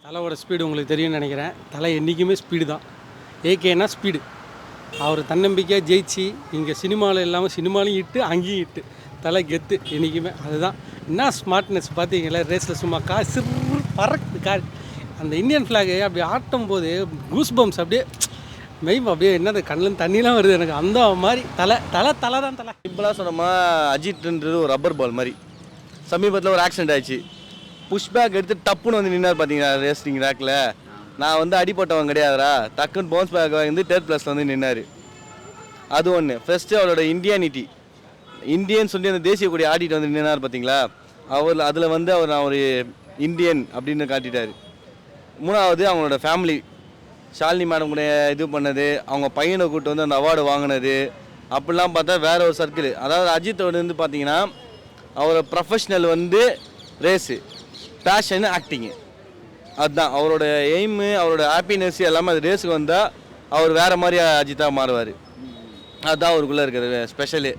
தலையோட ஸ்பீடு உங்களுக்கு தெரியும்னு நினைக்கிறேன். தலை என்றைக்குமே ஸ்பீடு தான். ஏகேனா ஸ்பீடு. அவர் தன்னம்பிக்கையாக ஜெயிச்சு இங்கே சினிமாவில் இல்லாமல் சினிமாலையும் இட்டு அங்கேயும் இட்டு தலை கெத்து என்றைக்குமே. அதுதான் என்ன ஸ்மார்ட்னஸ் பார்த்தீங்களா, ரேஸில் சும்மா சிறு பறக்குது கார். அந்த இந்தியன் ஃப்ளாகை அப்படி ஆட்டும் போது கூஸ் பம்ப்ஸ் அப்படியே மெய்வ் அப்படியே என்னது கண்ணில் தண்ணிலாம் வருது எனக்கு. அந்த மாதிரி தலை தலை தலை தான் தலை. சிம்பிளாக சொன்னோமா, அஜித்ன்றது ஒரு ரப்பர் பால் மாதிரி. சமீபத்தில் ஒரு ஆக்சிடென்ட் ஆயிடுச்சு. புஷ் பேக் எடுத்து டப்புன்னு வந்து நின்னார் பார்த்தீங்களா ரேஸ்டிங் ரேக்கில். நான் வந்து அடிப்பட்டவன் கிடையாதுரா, டக்குன்னு பவுன்ஸ் பேக் வந்து தேர்ட் பிளேஸில் வந்து நின்னார். அது ஒன்று. ஃபஸ்ட்டு அவரோட இந்தியானிட்டி, இந்தியன் சொல்லி அந்த தேசிய கொடி ஆடிட்டு வந்து நின்னார் பார்த்தீங்களா, அதில் வந்து நான் ஒரு இந்தியன் அப்படின்னு காட்டிட்டார். மூணாவது அவங்களோட ஃபேமிலி, ஷாலினி மேடம் கூட இது பண்ணது, அவங்க பையனை கூப்பிட்டு வந்து அந்த அவார்டு வாங்கினது, அப்படிலாம் பார்த்தா வேற ஒரு சர்க்கிள். அதாவது அஜித்தோட வந்து பார்த்தீங்கன்னா அவரோட ப்ரொஃபஷ்னல் வந்து ரேஸு, பேஷனு, ஆக்டிங்கு. அதுதான் அவரோட எய்மு, அவரோட ஹாப்பினஸ் எல்லாமே. அது ரேஸுக்கு வந்தால் அவர் வேறு மாதிரி அஜித்தாக மாறுவார். அதுதான் அவருக்குள்ளே இருக்கிற ஸ்பெஷலு.